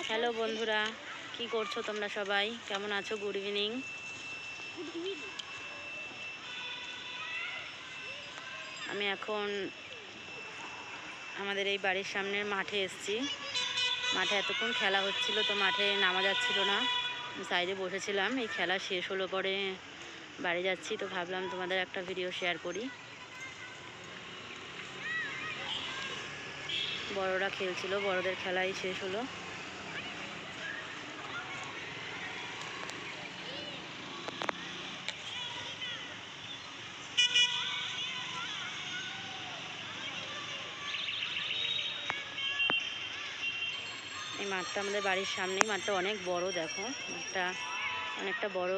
Hello বন্ধুরা, কি করছো তোমরা সবাই? কেমন আছো? Good evening. আমি এখন আমাদের এই বাড়ির সামনের মাঠে এসেছি। মাঠে এতক্ষণ খেলা হচ্ছিল, তো মাঠে নামা যাচ্ছিল না, সাইডে বসেছিলাম। এই খেলা শেষ হলো পরে বাড়ি যাচ্ছি, তো ভাবলাম তোমাদের একটা ভিডিও শেয়ার করি। বড়রা খেলছিল, বড়দের খেলাই শেষ হলো। এই মাঠটা আমাদের বাড়ির সামনেই, মাঠটা অনেক বড়। দেখো মাঠটা অনেকটা বড়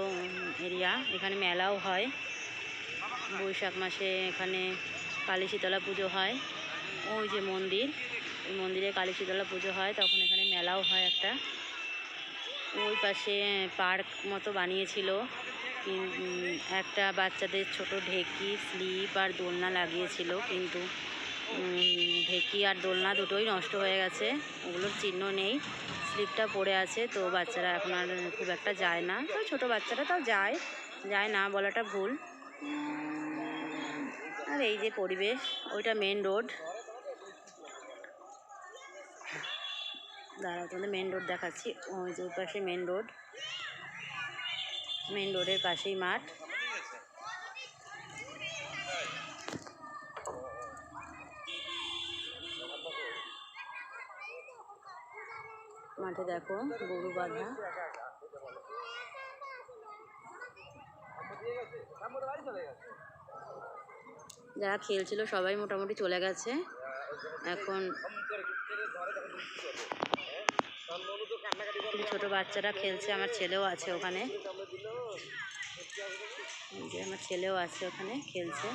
এরিয়া। এখানে মেলাও হয় বৈশাখ মাসে। এখানে কালী শীতলা পুজো হয়। ওই যে মন্দির, ওই মন্দিরে কালী শীতলা পুজো হয়, তখন এখানে মেলাও হয় একটা। ওই পাশে পার্ক মতো বানিয়েছিল, একটা বাচ্চাদের ছোট ঢেকি, স্লিপ আর দোলনা লাগিয়েছিল, কিন্তু ঢেকি আর দোলনা দুটোই নষ্ট হয়ে গেছে, ওগুলোর চিহ্ন নেই। স্লিপটা পড়ে আছে, তো বাচ্চারা এখন আর খুব একটা যায় না। তো ছোটো বাচ্চারা তাও যায় না বলাটা ভুল। আর এই যে পরিবেশ, ওইটা মেন রোড। দাঁড়াও, তোমাদের মেন রোড দেখাচ্ছি। ওই যে ওই পাশে মেন রোড, মেন রোডের পাশেই মাঠ। মাঠে দেখো গরু বাঁধা। যারা খেলছিল সবাই মোটামুটি চলে গেছে এখন। ছোট বাচ্চারা খেলছে, আমার ছেলেও আছে ওখানে, যে আমার ছেলেও আছে ওখানে খেলছে।